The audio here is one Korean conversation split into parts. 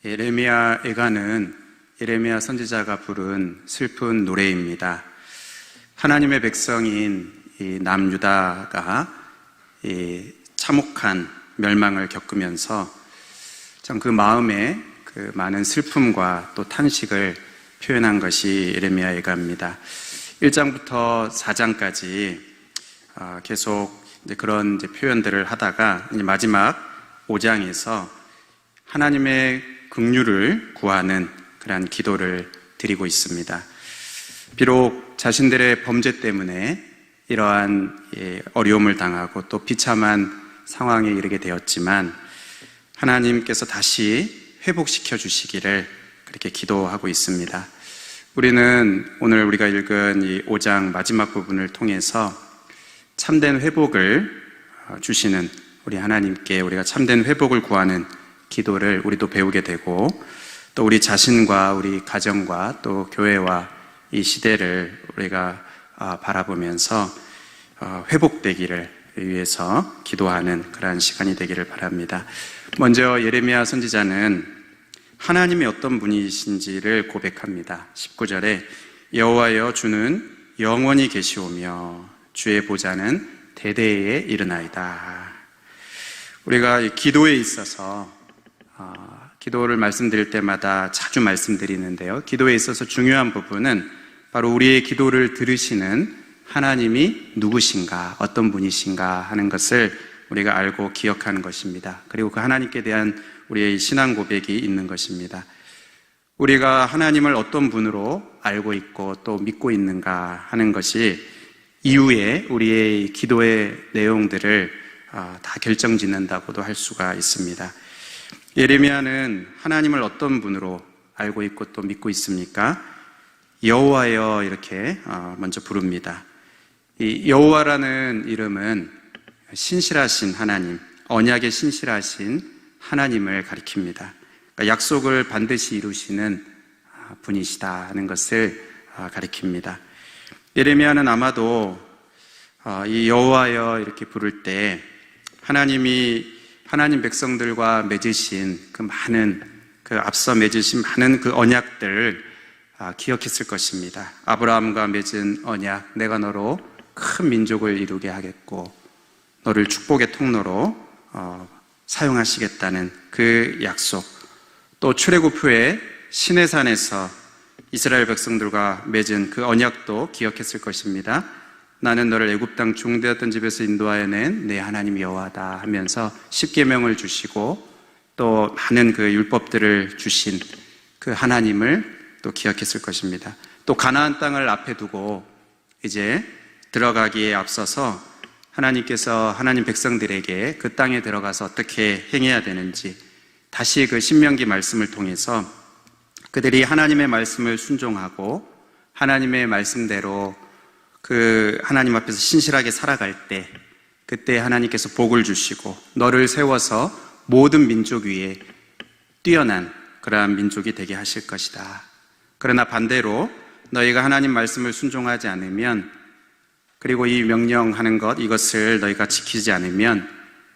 예레미야 애가는 예레미야 선지자가 부른 슬픈 노래입니다. 하나님의 백성인 이 남유다가 이 참혹한 멸망을 겪으면서 참 그 마음에 그 많은 슬픔과 또 탄식을 표현한 것이 예레미야 애가입니다. 1장부터 4장까지 계속 그런 표현들을 하다가 마지막 5장에서 하나님의 긍휼을 구하는 그러한 기도를 드리고 있습니다. 비록 자신들의 범죄 때문에 이러한 어려움을 당하고 또 비참한 상황에 이르게 되었지만 하나님께서 다시 회복시켜 주시기를 그렇게 기도하고 있습니다. 우리는 오늘 우리가 읽은 이 5장 마지막 부분을 통해서 참된 회복을 주시는 우리 하나님께 우리가 참된 회복을 구하는 기도를 우리도 배우게 되고 또 우리 자신과 우리 가정과 또 교회와 이 시대를 우리가 바라보면서 회복되기를 위해서 기도하는 그러한 시간이 되기를 바랍니다. 먼저 예레미야 선지자는 하나님이 어떤 분이신지를 고백합니다. 19절에 여호와여 주는 영원히 계시오며 주의 보좌는 대대에 이르나이다. 우리가 기도에 있어서 기도를 말씀드릴 때마다 자주 말씀드리는데요, 기도에 있어서 중요한 부분은 바로 우리의 기도를 들으시는 하나님이 누구신가, 어떤 분이신가 하는 것을 우리가 알고 기억하는 것입니다. 그리고 그 하나님께 대한 우리의 신앙 고백이 있는 것입니다. 우리가 하나님을 어떤 분으로 알고 있고 또 믿고 있는가 하는 것이 이후에 우리의 기도의 내용들을 다 결정짓는다고도 할 수가 있습니다. 예레미야는 하나님을 어떤 분으로 알고 있고 또 믿고 있습니까? 여호와여 이렇게 먼저 부릅니다. 이 여호와라는 이름은 신실하신 하나님, 언약의 신실하신 하나님을 가리킵니다. 그러니까 약속을 반드시 이루시는 분이시다 하는 것을 가리킵니다. 예레미야는 아마도 이 여호와여 이렇게 부를 때 하나님 백성들과 맺으신 그 많은 앞서 맺으신 많은 그 언약들을 기억했을 것입니다. 아브라함과 맺은 언약, 내가 너로 큰 민족을 이루게 하겠고 너를 축복의 통로로 사용하시겠다는 그 약속, 또 출애굽 후에 시내산에서 이스라엘 백성들과 맺은 그 언약도 기억했을 것입니다. 나는 너를 애굽 땅 종되었던 집에서 인도하여낸 내 하나님 여호와다 하면서 십계명을 주시고 또 많은 그 율법들을 주신 그 하나님을 또 기억했을 것입니다. 또 가나안 땅을 앞에 두고 이제 들어가기에 앞서서 하나님께서 하나님 백성들에게 그 땅에 들어가서 어떻게 행해야 되는지 다시 그 신명기 말씀을 통해서 그들이 하나님의 말씀을 순종하고 하나님의 말씀대로 그 하나님 앞에서 신실하게 살아갈 때 그때 하나님께서 복을 주시고 너를 세워서 모든 민족 위에 뛰어난 그러한 민족이 되게 하실 것이다. 그러나 반대로 너희가 하나님 말씀을 순종하지 않으면, 그리고 이 명령하는 이것을 너희가 지키지 않으면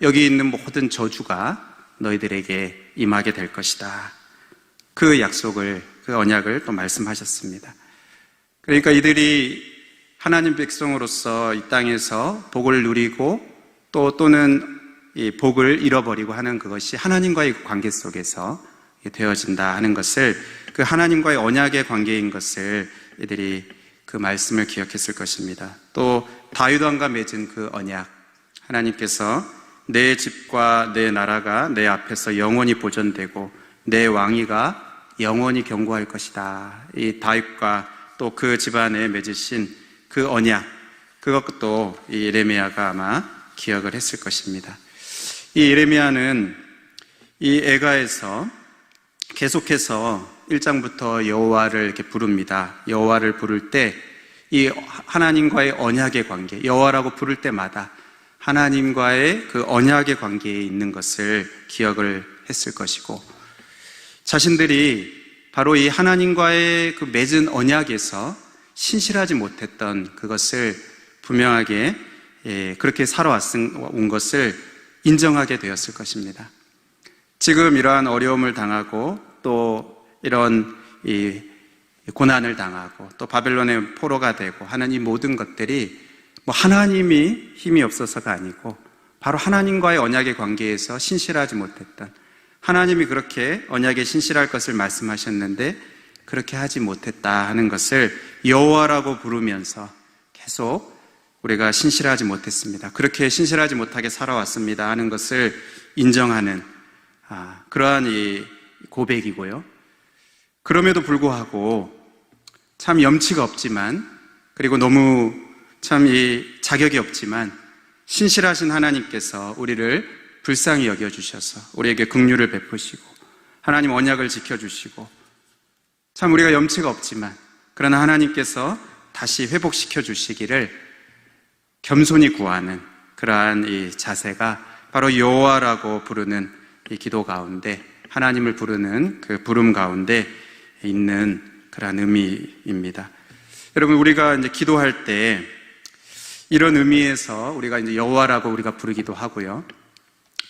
여기 있는 모든 저주가 너희들에게 임하게 될 것이다. 그 약속을, 그 언약을 또 말씀하셨습니다. 그러니까 이들이 하나님 백성으로서 이 땅에서 복을 누리고 또는 이 복을 잃어버리고 하는 그것이 하나님과의 관계 속에서 되어진다 하는 것을, 그 하나님과의 언약의 관계인 것을 이들이 그 말씀을 기억했을 것입니다. 또 다윗 왕과 맺은 그 언약, 하나님께서 내 집과 내 나라가 내 앞에서 영원히 보존되고 내 왕위가 영원히 견고할 것이다. 이 다윗과 또 그 집안에 맺으신 그 언약, 그것도 이 예레미야가 아마 기억을 했을 것입니다. 이 예레미야는 이 애가에서 계속해서 1장부터 여호와를 이렇게 부릅니다. 여호와를 부를 때 이 하나님과의 언약의 관계, 여호와라고 부를 때마다 하나님과의 그 언약의 관계에 있는 것을 기억을 했을 것이고, 자신들이 바로 이 하나님과의 그 맺은 언약에서 신실하지 못했던 그것을 분명하게 그렇게 살아온 것을 인정하게 되었을 것입니다. 지금 이러한 어려움을 당하고 또 이런 이 고난을 당하고 또 바벨론의 포로가 되고 하는 이 모든 것들이 뭐 하나님이 힘이 없어서가 아니고 바로 하나님과의 언약의 관계에서 신실하지 못했던, 하나님이 그렇게 언약에 신실할 것을 말씀하셨는데 그렇게 하지 못했다 하는 것을 여호와라고 부르면서 계속 우리가 신실하지 못했습니다. 그렇게 신실하지 못하게 살아왔습니다 하는 것을 인정하는 그러한 이 고백이고요. 그럼에도 불구하고 참 염치가 없지만, 그리고 너무 참 이 자격이 없지만 신실하신 하나님께서 우리를 불쌍히 여겨주셔서 우리에게 긍휼을 베푸시고 하나님 언약을 지켜주시고, 참 우리가 염치가 없지만 그러나 하나님께서 다시 회복시켜 주시기를 겸손히 구하는 그러한 이 자세가 바로 여호와라고 부르는 이 기도 가운데, 하나님을 부르는 그 부름 가운데 있는 그러한 의미입니다. 여러분, 우리가 이제 기도할 때 이런 의미에서 우리가 이제 여호와라고 우리가 부르기도 하고요.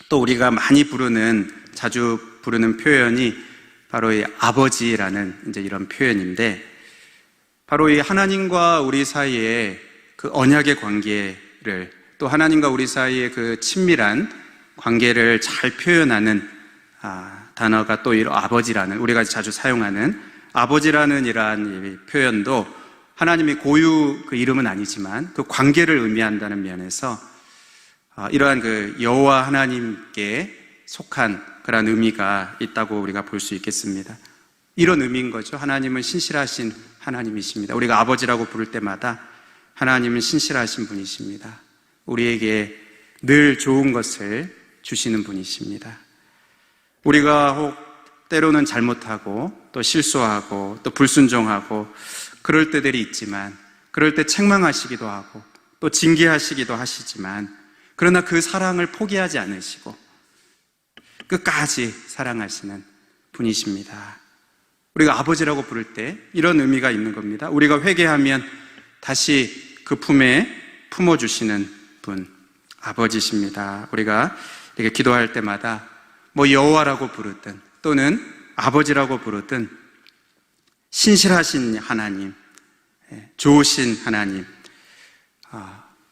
또 우리가 많이 부르는, 자주 부르는 표현이 바로 이 아버지라는 이제 이런 표현인데, 바로 이 하나님과 우리 사이에 그 언약의 관계를, 또 하나님과 우리 사이의 그 친밀한 관계를 잘 표현하는 단어가 또 이 아버지라는, 우리가 자주 사용하는 아버지라는 이러한 표현도 하나님의 고유 그 이름은 아니지만 그 관계를 의미한다는 면에서 이러한 그 여호와 하나님께 속한 그런 의미가 있다고 우리가 볼 수 있겠습니다. 이런 의미인 거죠. 하나님은 신실하신 하나님이십니다. 우리가 아버지라고 부를 때마다 하나님은 신실하신 분이십니다. 우리에게 늘 좋은 것을 주시는 분이십니다. 우리가 혹 때로는 잘못하고 또 실수하고 또 불순종하고 그럴 때들이 있지만, 그럴 때 책망하시기도 하고 또 징계하시기도 하시지만, 그러나 그 사랑을 포기하지 않으시고 끝까지 사랑하시는 분이십니다. 우리가 아버지라고 부를 때 이런 의미가 있는 겁니다. 우리가 회개하면 다시 그 품에 품어주시는 분, 아버지십니다. 우리가 이렇게 기도할 때마다 뭐 여호와라고 부르든 또는 아버지라고 부르든 신실하신 하나님, 좋으신 하나님,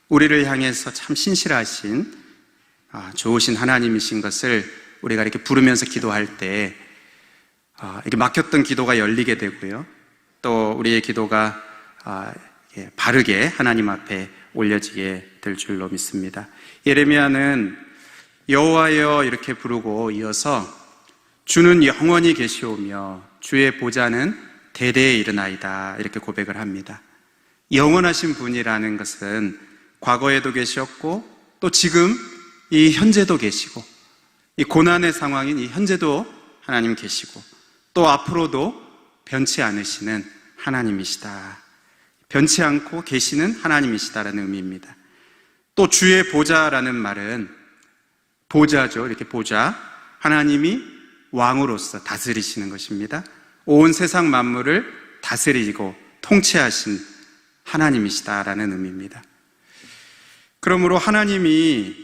우리를 향해서 참 신실하신 좋으신 하나님이신 것을 우리가 이렇게 부르면서 기도할 때 이렇게 막혔던 기도가 열리게 되고요. 또 우리의 기도가 바르게 하나님 앞에 올려지게 될 줄로 믿습니다. 예레미야는 여호와여 이렇게 부르고 이어서 주는 영원히 계시오며 주의 보좌는 대대에 이르나이다 이렇게 고백을 합니다. 영원하신 분이라는 것은 과거에도 계셨고 또 지금 이 현재도 계시고, 이 고난의 상황인 이 현재도 하나님 계시고 또 앞으로도 변치 않으시는 하나님이시다, 변치 않고 계시는 하나님이시다라는 의미입니다. 또 주의 보좌라는 말은 보좌죠. 이렇게 보좌, 하나님이 왕으로서 다스리시는 것입니다. 온 세상 만물을 다스리고 통치하신 하나님이시다라는 의미입니다. 그러므로 하나님이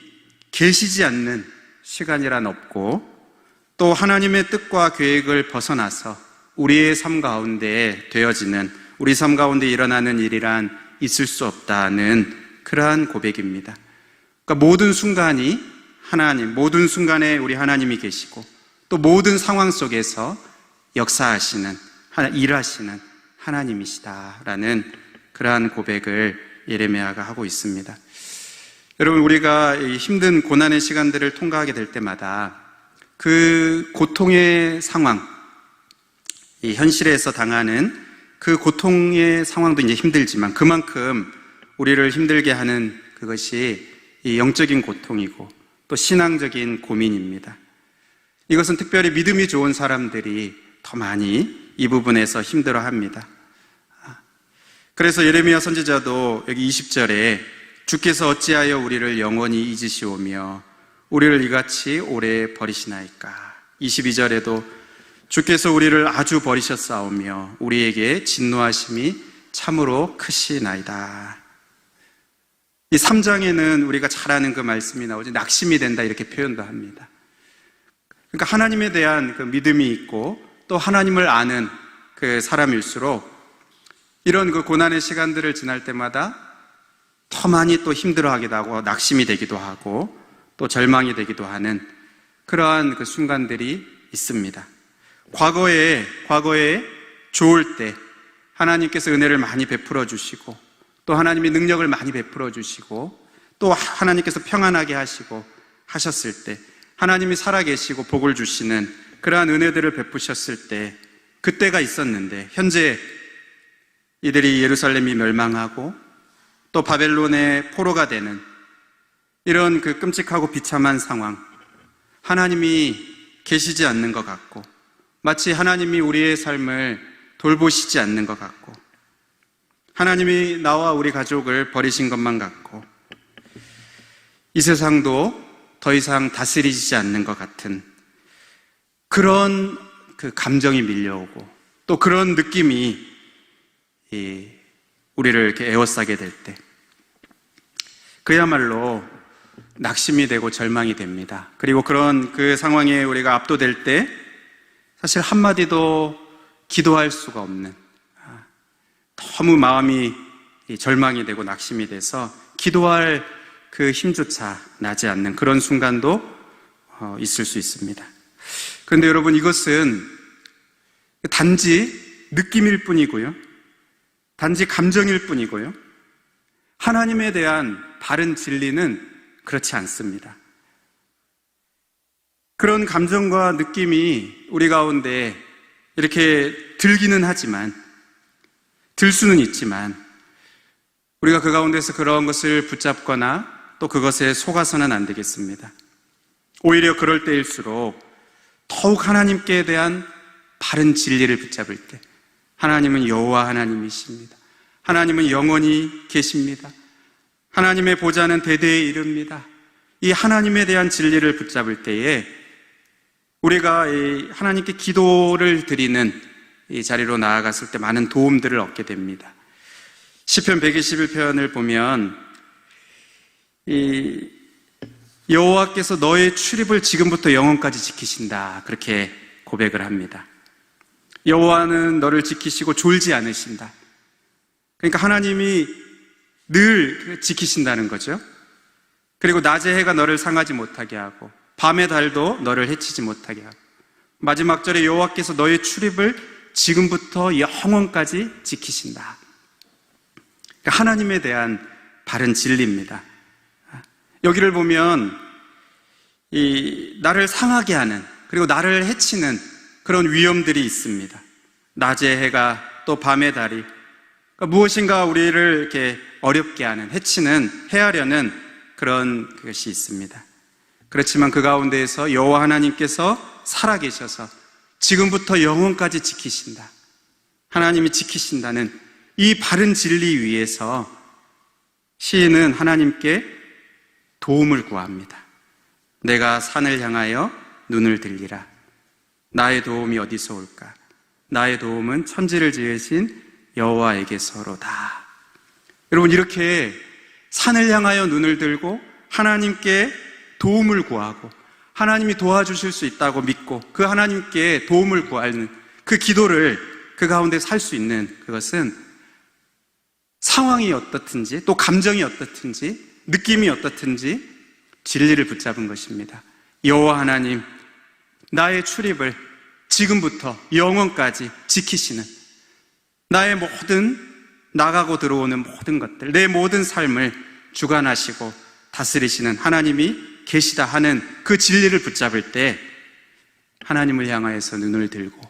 계시지 않는 시간이란 없고, 또 하나님의 뜻과 계획을 벗어나서 우리의 삶 가운데 되어지는, 우리 삶 가운데 일어나는 일이란 있을 수 없다는 그러한 고백입니다. 그러니까 모든 순간이 하나님, 모든 순간에 우리 하나님이 계시고 또 모든 상황 속에서 역사하시는, 일하시는 하나님이시다라는 그러한 고백을 예레미야가 하고 있습니다. 여러분, 우리가 힘든 고난의 시간들을 통과하게 될 때마다 그 고통의 상황, 이 현실에서 당하는 그 고통의 상황도 이제 힘들지만 그만큼 우리를 힘들게 하는 그것이 이 영적인 고통이고 또 신앙적인 고민입니다. 이것은 특별히 믿음이 좋은 사람들이 더 많이 이 부분에서 힘들어합니다. 그래서 예레미야 선지자도 여기 20절에 주께서 어찌하여 우리를 영원히 잊으시오며 우리를 이같이 오래 버리시나이까. 22절에도 주께서 우리를 아주 버리셨사오며 우리에게 진노하심이 참으로 크시나이다. 이 3장에는 우리가 잘 아는 그 말씀이 나오지, 낙심이 된다 이렇게 표현도 합니다. 그러니까 하나님에 대한 그 믿음이 있고 또 하나님을 아는 그 사람일수록 이런 그 고난의 시간들을 지날 때마다 더 많이 또 힘들어하기도 하고 낙심이 되기도 하고 또 절망이 되기도 하는 그러한 그 순간들이 있습니다. 과거에 좋을 때 하나님께서 은혜를 많이 베풀어 주시고 또 하나님의 능력을 많이 베풀어 주시고 또 하나님께서 평안하게 하시고 하셨을 때 하나님이 살아계시고 복을 주시는 그러한 은혜들을 베푸셨을 때 그때가 있었는데 현재 이들이 예루살렘이 멸망하고 또 바벨론의 포로가 되는 이런 그 끔찍하고 비참한 상황, 하나님이 계시지 않는 것 같고 마치 하나님이 우리의 삶을 돌보시지 않는 것 같고 하나님이 나와 우리 가족을 버리신 것만 같고 이 세상도 더 이상 다스리지 않는 것 같은 그런 그 감정이 밀려오고 또 그런 느낌이 우리를 이렇게 에워싸게 될 때 그야말로 낙심이 되고 절망이 됩니다. 그리고 그런 그 상황에 우리가 압도될 때 사실 한마디도 기도할 수가 없는 너무 마음이 절망이 되고 낙심이 돼서 기도할 그 힘조차 나지 않는 그런 순간도 있을 수 있습니다. 그런데 여러분 이것은 단지 느낌일 뿐이고요. 단지 감정일 뿐이고요. 하나님에 대한 바른 진리는 그렇지 않습니다. 그런 감정과 느낌이 우리 가운데 이렇게 들기는 하지만 들 수는 있지만 우리가 그 가운데서 그런 것을 붙잡거나 또 그것에 속아서는 안 되겠습니다. 오히려 그럴 때일수록 더욱 하나님께 대한 바른 진리를 붙잡을 때 하나님은 여호와 하나님이십니다. 하나님은 영원히 계십니다. 하나님의 보좌는 대대에 이릅니다. 이 하나님에 대한 진리를 붙잡을 때에 우리가 하나님께 기도를 드리는 이 자리로 나아갔을 때 많은 도움들을 얻게 됩니다. 시편 121편을 보면 이 여호와께서 너의 출입을 지금부터 영원까지 지키신다 그렇게 고백을 합니다. 여호와는 너를 지키시고 졸지 않으신다. 그러니까 하나님이 늘 지키신다는 거죠. 그리고 낮의 해가 너를 상하지 못하게 하고 밤의 달도 너를 해치지 못하게 하고 마지막 절에 여호와께서 너의 출입을 지금부터 영원까지 지키신다. 그러니까 하나님에 대한 바른 진리입니다. 여기를 보면 나를 상하게 하는 그리고 나를 해치는 그런 위험들이 있습니다. 낮의 해가 또 밤의 달이 그러니까 무엇인가 우리를 이렇게 어렵게 하는 해치는 해하려는 그런 것이 있습니다. 그렇지만 그 가운데에서 여호와 하나님께서 살아계셔서 지금부터 영원까지 지키신다. 하나님이 지키신다는 이 바른 진리 위에서 시인은 하나님께 도움을 구합니다. 내가 산을 향하여 눈을 들리라. 나의 도움이 어디서 올까? 나의 도움은 천지를 지으신 여호와에게서로다. 여러분 이렇게 산을 향하여 눈을 들고 하나님께 도움을 구하고 하나님이 도와주실 수 있다고 믿고 그 하나님께 도움을 구하는 그 기도를 그 가운데 살 수 있는 그것은 상황이 어떻든지 또 감정이 어떻든지 느낌이 어떻든지 진리를 붙잡은 것입니다. 여호와 하나님, 나의 출입을 지금부터 영원까지 지키시는 나의 모든 나가고 들어오는 모든 것들, 내 모든 삶을 주관하시고 다스리시는 하나님이 계시다 하는 그 진리를 붙잡을 때 하나님을 향하여서 눈을 들고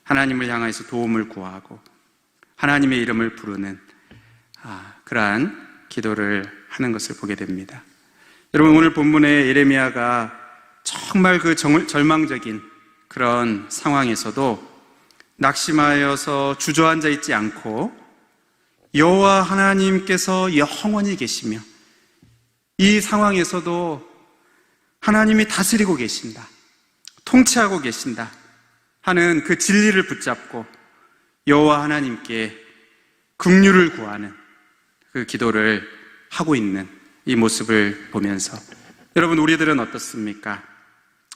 하나님을 향하여서 도움을 구하고 하나님의 이름을 부르는 그러한 기도를 하는 것을 보게 됩니다. 여러분 오늘 본문에 예레미야가 정말 그 절망적인 그런 상황에서도 낙심하여서 주저앉아 있지 않고 여호와 하나님께서 영원히 계시며 이 상황에서도 하나님이 다스리고 계신다, 통치하고 계신다 하는 그 진리를 붙잡고 여호와 하나님께 긍휼을 구하는 그 기도를 하고 있는 이 모습을 보면서 여러분 우리들은 어떻습니까?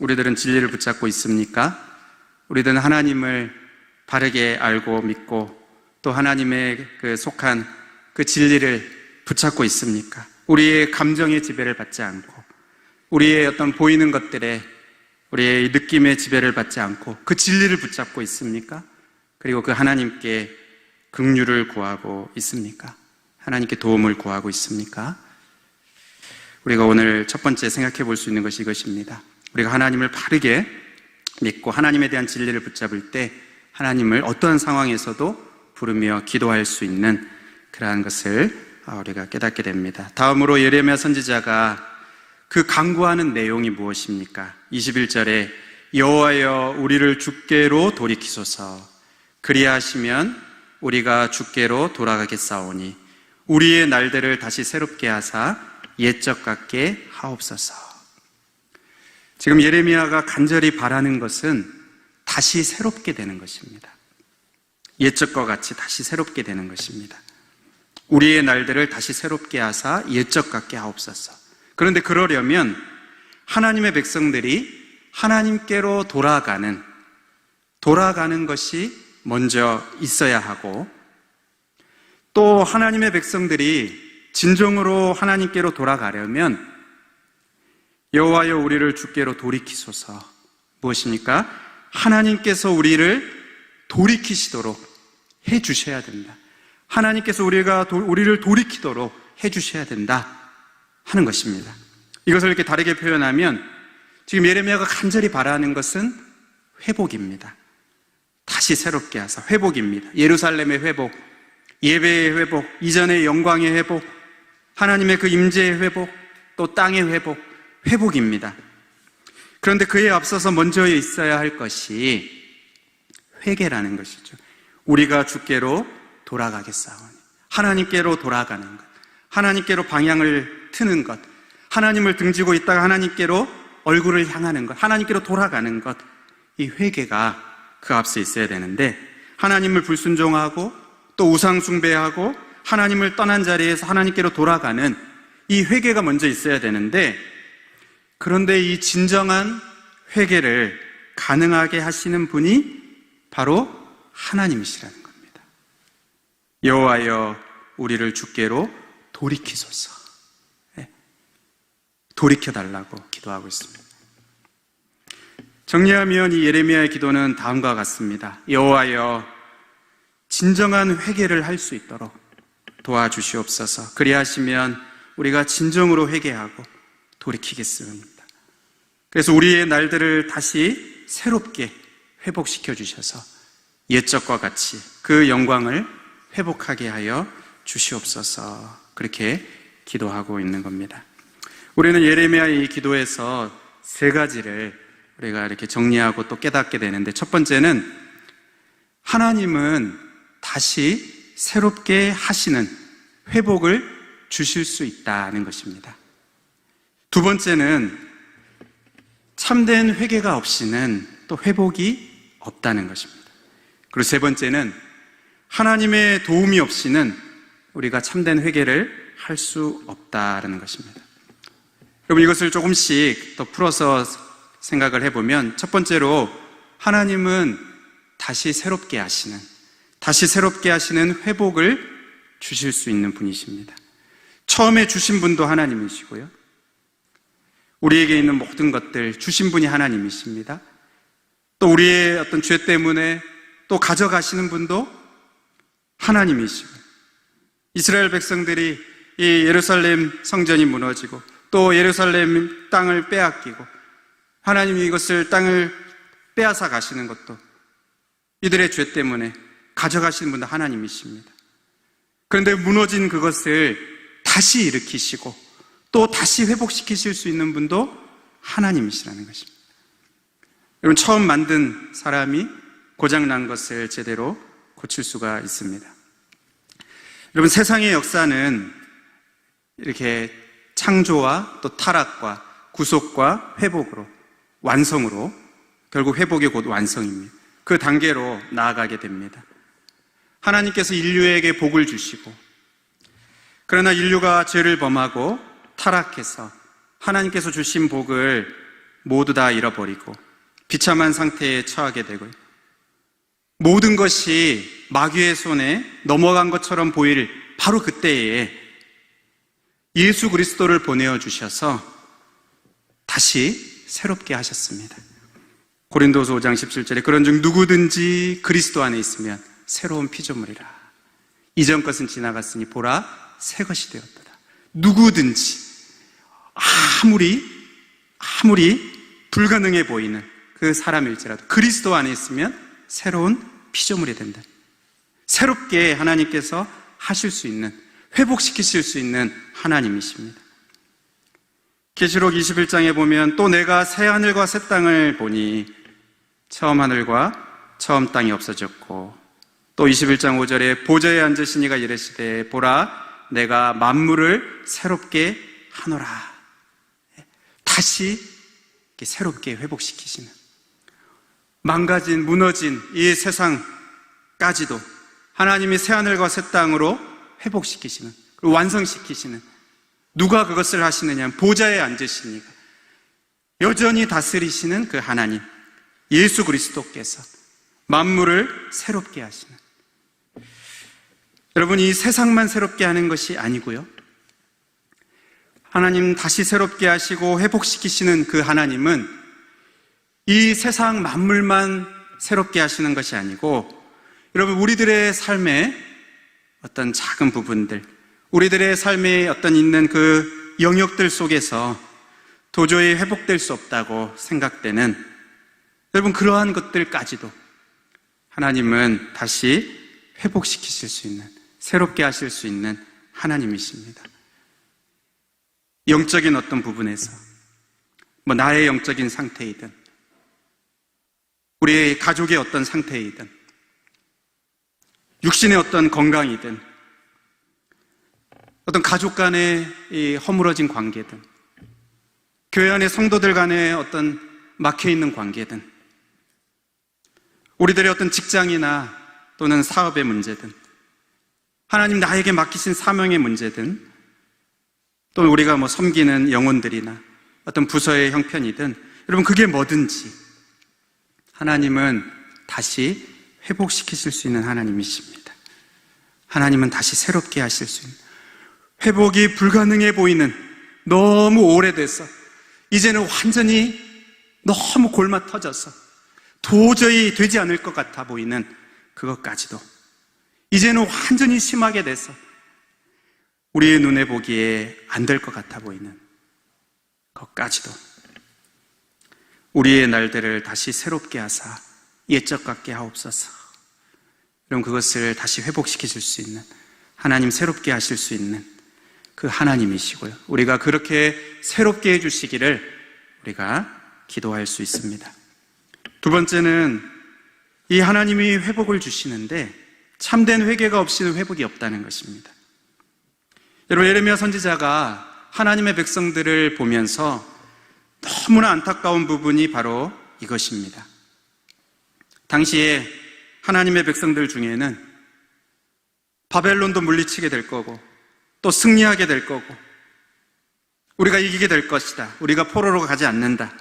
우리들은 진리를 붙잡고 있습니까? 우리들은 하나님을 바르게 알고 믿고 또 하나님의 속한 그 진리를 붙잡고 있습니까? 우리의 감정의 지배를 받지 않고 우리의 어떤 보이는 것들에 우리의 느낌의 지배를 받지 않고 그 진리를 붙잡고 있습니까? 그리고 그 하나님께 긍휼을 구하고 있습니까? 하나님께 도움을 구하고 있습니까? 우리가 오늘 첫 번째 생각해 볼 수 있는 것이 이것입니다. 우리가 하나님을 바르게 믿고 하나님에 대한 진리를 붙잡을 때 하나님을 어떠한 상황에서도 부르며 기도할 수 있는 그러한 것을 우리가 깨닫게 됩니다. 다음으로 예레미야 선지자가 그 간구하는 내용이 무엇입니까? 21절에 여호와여 우리를 주께로 돌이키소서 그리하시면 우리가 주께로 돌아가겠사오니 우리의 날들을 다시 새롭게 하사 옛적 같게 하옵소서. 지금 예레미야가 간절히 바라는 것은 다시 새롭게 되는 것입니다. 옛적과 같이 다시 새롭게 되는 것입니다. 우리의 날들을 다시 새롭게 하사 옛적 같게 하옵소서. 그런데 그러려면 하나님의 백성들이 하나님께로 돌아가는 것이 먼저 있어야 하고 또 하나님의 백성들이 진정으로 하나님께로 돌아가려면 여호와여 우리를 주께로 돌이키소서. 무엇입니까? 하나님께서 우리를 돌이키시도록 해주셔야 된다. 하나님께서 우리를 돌이키도록 해주셔야 된다 하는 것입니다. 이것을 이렇게 다르게 표현하면 지금 예레미야가 간절히 바라는 것은 회복입니다. 다시 새롭게 하사 회복입니다. 예루살렘의 회복, 예배의 회복, 이전의 영광의 회복, 하나님의 그 임재의 회복, 또 땅의 회복, 회복입니다. 그런데 그에 앞서서 먼저 있어야 할 것이 회개라는 것이죠. 우리가 주께로 돌아가겠사오니 하나님께로 돌아가는 것, 하나님께로 방향을 트는 것, 하나님을 등지고 있다가 하나님께로 얼굴을 향하는 것, 하나님께로 돌아가는 것, 이 회개가 그 앞서 있어야 되는데 하나님을 불순종하고 또 우상 숭배하고 하나님을 떠난 자리에서 하나님께로 돌아가는 이 회개가 먼저 있어야 되는데 그런데 이 진정한 회개를 가능하게 하시는 분이 바로 하나님이시라는 겁니다. 여호와여 우리를 주께로 돌이키소서. 돌이켜달라고 기도하고 있습니다. 정리하면 이 예레미야의 기도는 다음과 같습니다. 여호와여 진정한 회개를 할 수 있도록 도와주시옵소서. 그리하시면 우리가 진정으로 회개하고 돌이키겠습니다. 그래서 우리의 날들을 다시 새롭게 회복시켜 주셔서 옛적과 같이 그 영광을 회복하게 하여 주시옵소서. 그렇게 기도하고 있는 겁니다. 우리는 예레미야의 이 기도에서 세 가지를 우리가 이렇게 정리하고 또 깨닫게 되는데 첫 번째는 하나님은 다시 새롭게 하시는 회복을 주실 수 있다는 것입니다. 두 번째는 참된 회개가 없이는 또 회복이 없다는 것입니다. 그리고 세 번째는 하나님의 도움이 없이는 우리가 참된 회개를 할 수 없다는 것입니다. 여러분 이것을 조금씩 더 풀어서 생각을 해보면 첫 번째로 하나님은 다시 새롭게 하시는 회복을 주실 수 있는 분이십니다. 처음에 주신 분도 하나님이시고요. 우리에게 있는 모든 것들 주신 분이 하나님이십니다. 또 우리의 어떤 죄 때문에 또 가져가시는 분도 하나님이시고 이스라엘 백성들이 이 예루살렘 성전이 무너지고 또 예루살렘 땅을 빼앗기고 하나님이 이것을 땅을 빼앗아 가시는 것도 이들의 죄 때문에 가져가시는 분도 하나님이십니다. 그런데 무너진 그것을 다시 일으키시고 또 다시 회복시키실 수 있는 분도 하나님이시라는 것입니다. 여러분 처음 만든 사람이 고장난 것을 제대로 고칠 수가 있습니다. 여러분 세상의 역사는 이렇게 창조와 또 타락과 구속과 회복으로 완성으로 결국 회복이 곧 완성입니다. 그 단계로 나아가게 됩니다. 하나님께서 인류에게 복을 주시고 그러나 인류가 죄를 범하고 타락해서 하나님께서 주신 복을 모두 다 잃어버리고 비참한 상태에 처하게 되고 모든 것이 마귀의 손에 넘어간 것처럼 보일 바로 그때에 예수 그리스도를 보내어 주셔서 다시 새롭게 하셨습니다. 고린도서 5장 17절에 그런즉 누구든지 그리스도 안에 있으면 새로운 피조물이라. 이전 것은 지나갔으니 보라 새 것이 되었도다. 누구든지 아무리 불가능해 보이는 그 사람일지라도 그리스도 안에 있으면 새로운 피조물이 된다. 새롭게 하나님께서 하실 수 있는, 회복시키실 수 있는 하나님이십니다. 계시록 21장에 보면 또 내가 새 하늘과 새 땅을 보니 처음 하늘과 처음 땅이 없어졌고, 또 21장 5절에 보좌에 앉으신 이가 이르시되 보라 내가 만물을 새롭게 하노라. 다시 새롭게 회복시키시는, 망가진 무너진 이 세상까지도 하나님이 새 하늘과 새 땅으로 회복시키시는, 그리고 완성시키시는, 누가 그것을 하시느냐? 보좌에 앉으신 이가 여전히 다스리시는 그 하나님 예수 그리스도께서 만물을 새롭게 하시는, 여러분, 이 세상만 새롭게 하는 것이 아니고요, 하나님 다시 새롭게 하시고 회복시키시는 그 하나님은 이 세상 만물만 새롭게 하시는 것이 아니고, 여러분, 우리들의 삶의 어떤 작은 부분들, 우리들의 삶에 어떤 있는 그 영역들 속에서 도저히 회복될 수 없다고 생각되는, 여러분, 그러한 것들까지도 하나님은 다시 회복시키실 수 있는, 새롭게 하실 수 있는 하나님이십니다. 영적인 어떤 부분에서, 나의 영적인 상태이든, 우리의 가족의 어떤 상태이든, 육신의 어떤 건강이든, 어떤 가족 간의 이 허물어진 관계든, 교회 안의 성도들 간의 어떤 막혀있는 관계든, 우리들의 어떤 직장이나 또는 사업의 문제든, 하나님 나에게 맡기신 사명의 문제든, 또 우리가 섬기는 영혼들이나 어떤 부서의 형편이든, 여러분, 그게 뭐든지 하나님은 다시 회복시키실 수 있는 하나님이십니다. 하나님은 다시 새롭게 하실 수 있는, 회복이 불가능해 보이는, 너무 오래돼서 이제는 완전히 너무 골마 터져서 도저히 되지 않을 것 같아 보이는 그것까지도, 이제는 완전히 심하게 돼서 우리의 눈에 보기에 안 될 것 같아 보이는 것까지도 우리의 날들을 다시 새롭게 하사 옛적 같게 하옵소서. 그럼 그것을 다시 회복시키실 수 있는 하나님, 새롭게 하실 수 있는 그 하나님이시고요, 우리가 그렇게 새롭게 해주시기를 우리가 기도할 수 있습니다. 두 번째는 이 하나님이 회복을 주시는데 참된 회개가 없이는 회복이 없다는 것입니다. 여러분, 예레미야 선지자가 하나님의 백성들을 보면서 너무나 안타까운 부분이 바로 이것입니다. 당시에 하나님의 백성들 중에는 바벨론도 물리치게 될 거고, 또 승리하게 될 거고, 우리가 이기게 될 것이다, 우리가 포로로 가지 않는다,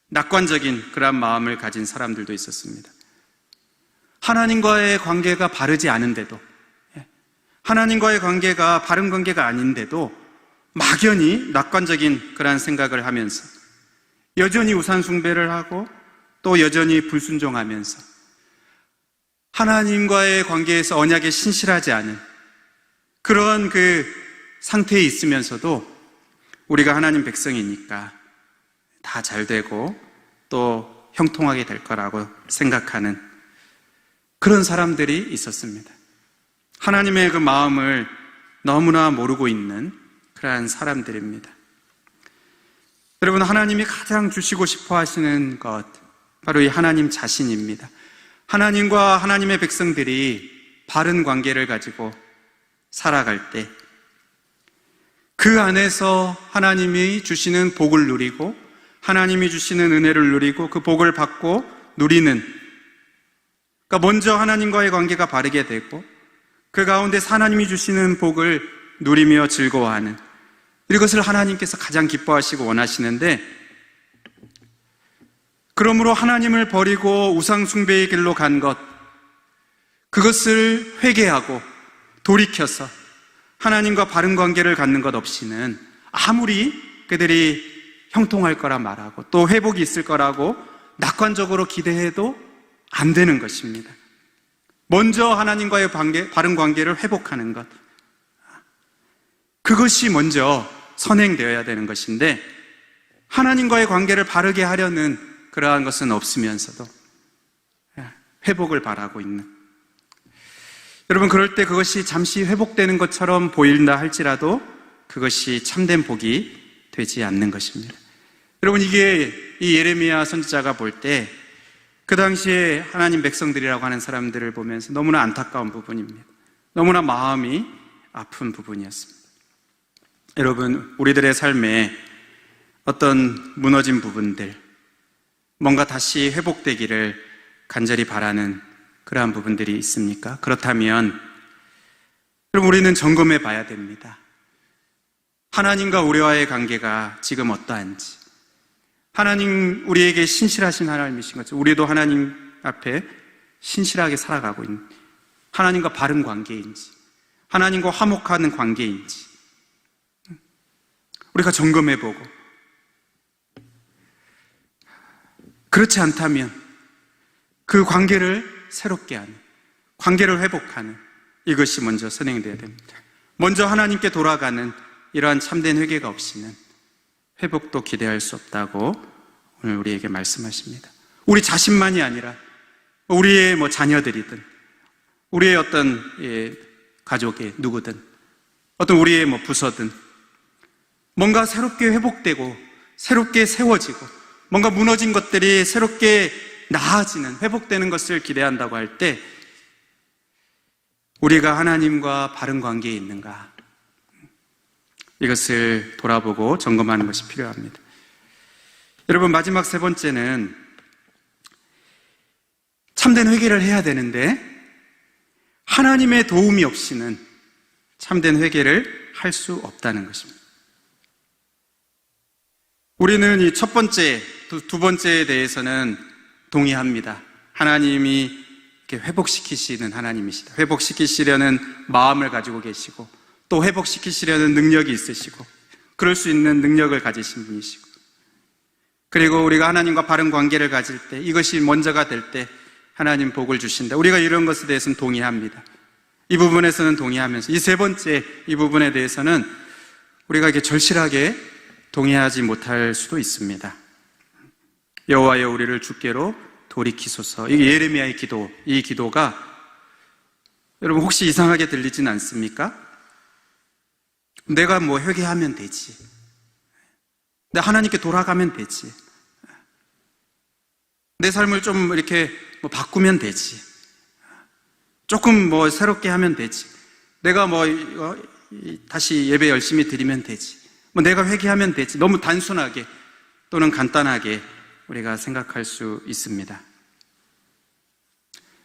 낙관적인 그러한 마음을 가진 사람들도 있었습니다. 하나님과의 관계가 바르지 않은데도, 하나님과의 관계가 바른 관계가 아닌데도 막연히 낙관적인 그러한 생각을 하면서 여전히 우상 숭배를 하고 또 여전히 불순종하면서 하나님과의 관계에서 언약에 신실하지 않은 그런 그 상태에 있으면서도 우리가 하나님 백성이니까 다 잘 되고 또 형통하게 될 거라고 생각하는 그런 사람들이 있었습니다. 하나님의 그 마음을 너무나 모르고 있는 그러한 사람들입니다. 여러분, 하나님이 가장 주시고 싶어 하시는 것, 바로 이 하나님 자신입니다. 하나님과 하나님의 백성들이 바른 관계를 가지고 살아갈 때 그 안에서 하나님이 주시는 복을 누리고 하나님이 주시는 은혜를 누리고 그 복을 받고 누리는, 그러니까 먼저 하나님과의 관계가 바르게 되고 그 가운데서 하나님이 주시는 복을 누리며 즐거워하는, 이것을 하나님께서 가장 기뻐하시고 원하시는데, 그러므로 하나님을 버리고 우상 숭배의 길로 간 것, 그것을 회개하고 돌이켜서 하나님과 바른 관계를 갖는 것 없이는 아무리 그들이 형통할 거라 말하고 또 회복이 있을 거라고 낙관적으로 기대해도 안 되는 것입니다. 먼저 하나님과의 바른 관계를 회복하는 것, 그것이 먼저 선행되어야 되는 것인데 하나님과의 관계를 바르게 하려는 그러한 것은 없으면서도 회복을 바라고 있는, 여러분, 그럴 때 그것이 잠시 회복되는 것처럼 보인다 할지라도 그것이 참된 복이 되지 않는 것입니다. 여러분, 이게 이 예레미야 선지자가 볼 때 그 당시에 하나님 백성들이라고 하는 사람들을 보면서 너무나 안타까운 부분입니다. 너무나 마음이 아픈 부분이었습니다. 여러분, 우리들의 삶에 어떤 무너진 부분들, 뭔가 다시 회복되기를 간절히 바라는 그러한 부분들이 있습니까? 그렇다면 그럼 우리는 점검해 봐야 됩니다. 하나님과 우리와의 관계가 지금 어떠한지, 하나님 우리에게 신실하신 하나님이신 것처럼 우리도 하나님 앞에 신실하게 살아가고 있는, 하나님과 바른 관계인지, 하나님과 화목하는 관계인지 우리가 점검해보고, 그렇지 않다면 그 관계를 새롭게 하는, 관계를 회복하는, 이것이 먼저 선행되어야 됩니다. 먼저 하나님께 돌아가는 이러한 참된 회개가 없이는 회복도 기대할 수 없다고 오늘 우리에게 말씀하십니다. 우리 자신만이 아니라 우리의 자녀들이든 우리의 어떤 가족의 누구든 어떤 우리의 부서든 뭔가 새롭게 회복되고 새롭게 세워지고 뭔가 무너진 것들이 새롭게 나아지는, 회복되는 것을 기대한다고 할 때 우리가 하나님과 바른 관계에 있는가, 이것을 돌아보고 점검하는 것이 필요합니다. 여러분, 마지막 세 번째는 참된 회개를 해야 되는데 하나님의 도움이 없이는 참된 회개를 할 수 없다는 것입니다. 우리는 이 첫 번째, 두 번째에 대해서는 동의합니다. 하나님이 이렇게 회복시키시는 하나님이시다. 회복시키시려는 마음을 가지고 계시고 또 회복시키시려는 능력이 있으시고 그럴 수 있는 능력을 가지신 분이시고, 그리고 우리가 하나님과 바른 관계를 가질 때, 이것이 먼저가 될 때 하나님 복을 주신다. 우리가 이런 것에 대해서는 동의합니다. 이 부분에서는 동의하면서 이 세 번째 이 부분에 대해서는 우리가 이렇게 절실하게 동의하지 못할 수도 있습니다. 여호와여 우리를 주께로 돌이키소서. 이게 예레미야의 기도, 이 기도가 여러분 혹시 이상하게 들리진 않습니까? 내가 회개하면 되지, 내가 하나님께 돌아가면 되지, 내 삶을 좀 이렇게 바꾸면 되지, 조금 새롭게 하면 되지, 내가 다시 예배 열심히 드리면 되지, 내가 회개하면 되지. 너무 단순하게 또는 간단하게 우리가 생각할 수 있습니다.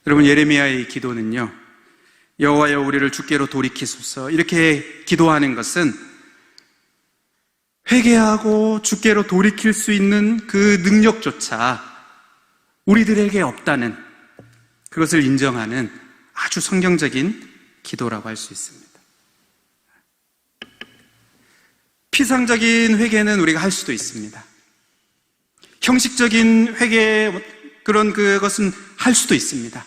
여러분, 예레미야의 기도는요, 여호와여 우리를 주께로 돌이키소서, 이렇게 기도하는 것은 회개하고 주께로 돌이킬 수 있는 그 능력조차 우리들에게 없다는, 그것을 인정하는 아주 성경적인 기도라고 할 수 있습니다. 피상적인 회개는 우리가 할 수도 있습니다. 형식적인 회개, 그것은 할 수도 있습니다.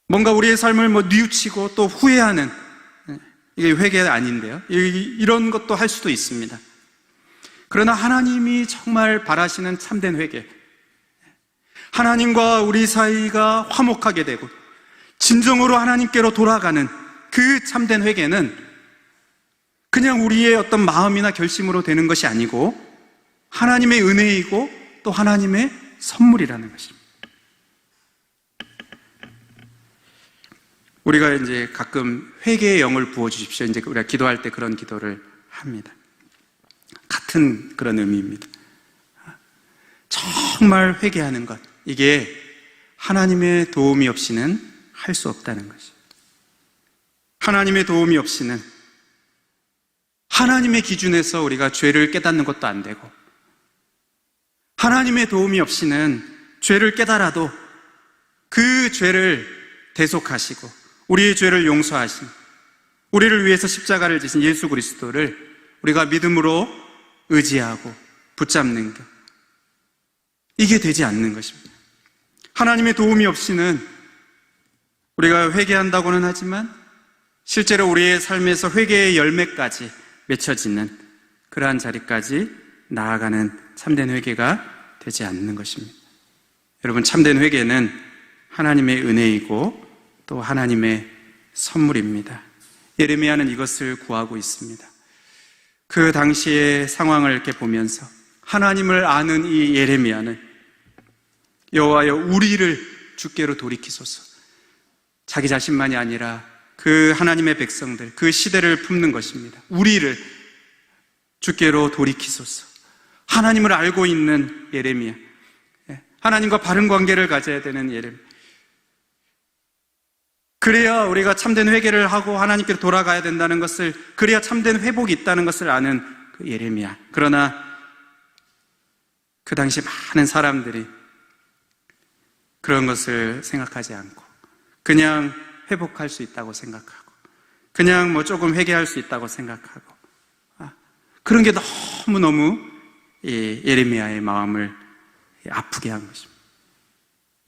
뭔가 우리의 삶을 뉘우치고 또 후회하는, 이게 회개가 아닌데요, 이런 것도 할 수도 있습니다. 그러나 하나님이 정말 바라시는 참된 회개, 하나님과 우리 사이가 화목하게 되고 진정으로 하나님께로 돌아가는 그 참된 회개는 그냥 우리의 어떤 마음이나 결심으로 되는 것이 아니고 하나님의 은혜이고 또 하나님의 선물이라는 것입니다. 우리가 이제 가끔 회개의 영을 부어주십시오, 이제 우리가 기도할 때 그런 기도를 합니다. 같은 그런 의미입니다. 정말 회개하는 것, 이게 하나님의 도움이 없이는 할 수 없다는 것이죠. 하나님의 도움이 없이는, 하나님의 기준에서 우리가 죄를 깨닫는 것도 안 되고, 하나님의 도움이 없이는 죄를 깨달아도 그 죄를 대속하시고 우리의 죄를 용서하신, 우리를 위해서 십자가를 지신 예수 그리스도를 우리가 믿음으로 의지하고 붙잡는 것, 이게 되지 않는 것입니다. 하나님의 도움이 없이는 우리가 회개한다고는 하지만 실제로 우리의 삶에서 회개의 열매까지 맺혀지는 그러한 자리까지 나아가는 참된 회개가 되지 않는 것입니다. 여러분, 참된 회개는 하나님의 은혜이고 또 하나님의 선물입니다. 예레미야는 이것을 구하고 있습니다. 그 당시의 상황을 이렇게 보면서 하나님을 아는 이 예레미야는 여호와여, 우리를 주께로 돌이키소서. 자기 자신만이 아니라 그 하나님의 백성들, 그 시대를 품는 것입니다. 우리를 주께로 돌이키소서. 하나님을 알고 있는 예레미야, 하나님과 바른 관계를 가져야 되는 예레미야. 그래야 우리가 참된 회개를 하고 하나님께로 돌아가야 된다는 것을, 그래야 참된 회복이 있다는 것을 아는 그 예레미야. 그러나 그 당시 많은 사람들이 그런 것을 생각하지 않고 그냥 회복할 수 있다고 생각하고 그냥 뭐 조금 회개할 수 있다고 생각하고, 그런 게 너무너무 예레미야의 마음을 아프게 한 것입니다.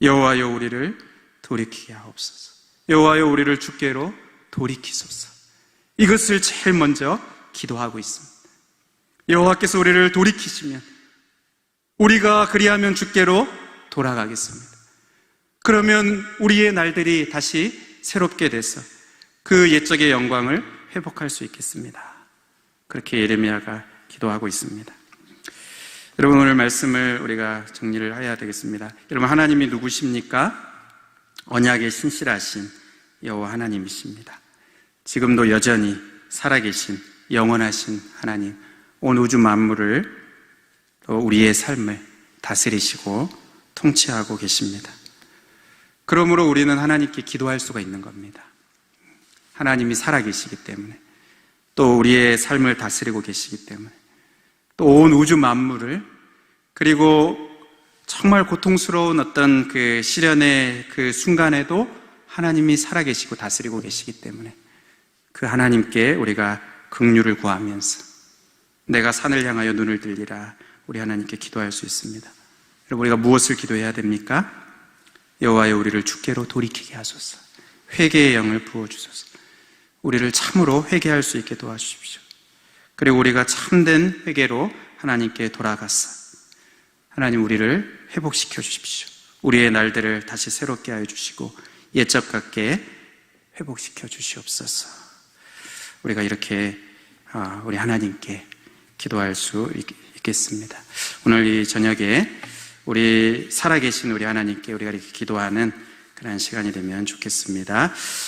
여호와여, 우리를 돌이키게 하옵소서. 여호와여, 우리를 주께로 돌이키소서. 이것을 제일 먼저 기도하고 있습니다. 여호와께서 우리를 돌이키시면 우리가 그리하면 주께로 돌아가겠습니다. 그러면 우리의 날들이 다시 새롭게 돼서 그 옛적의 영광을 회복할 수 있겠습니다. 그렇게 예레미야가 기도하고 있습니다. 여러분, 오늘 말씀을 우리가 정리를 해야 되겠습니다. 여러분, 하나님이 누구십니까? 언약의 신실하신 여호와 하나님이십니다. 지금도 여전히 살아계신 영원하신 하나님, 온 우주 만물을, 또 우리의 삶을 다스리시고 통치하고 계십니다. 그러므로 우리는 하나님께 기도할 수가 있는 겁니다. 하나님이 살아계시기 때문에, 또 우리의 삶을 다스리고 계시기 때문에, 또 온 우주 만물을, 그리고 정말 고통스러운 어떤 그 시련의 그 순간에도 하나님이 살아계시고 다스리고 계시기 때문에 그 하나님께 우리가 긍휼을 구하면서 내가 산을 향하여 눈을 들리라, 우리 하나님께 기도할 수 있습니다. 여러분, 우리가 무엇을 기도해야 됩니까? 여호와여, 우리를 주께로 돌이키게 하소서. 회개의 영을 부어주소서. 우리를 참으로 회개할 수 있게 도와주십시오. 그리고 우리가 참된 회개로 하나님께 돌아가서 하나님, 우리를 회복시켜 주십시오. 우리의 날들을 다시 새롭게 하여 주시고 옛적 같게 회복시켜 주시옵소서. 우리가 이렇게 우리 하나님께 기도할 수 있겠습니다. 오늘 이 저녁에 우리 살아계신 우리 하나님께 우리가 이렇게 기도하는 그런 시간이 되면 좋겠습니다.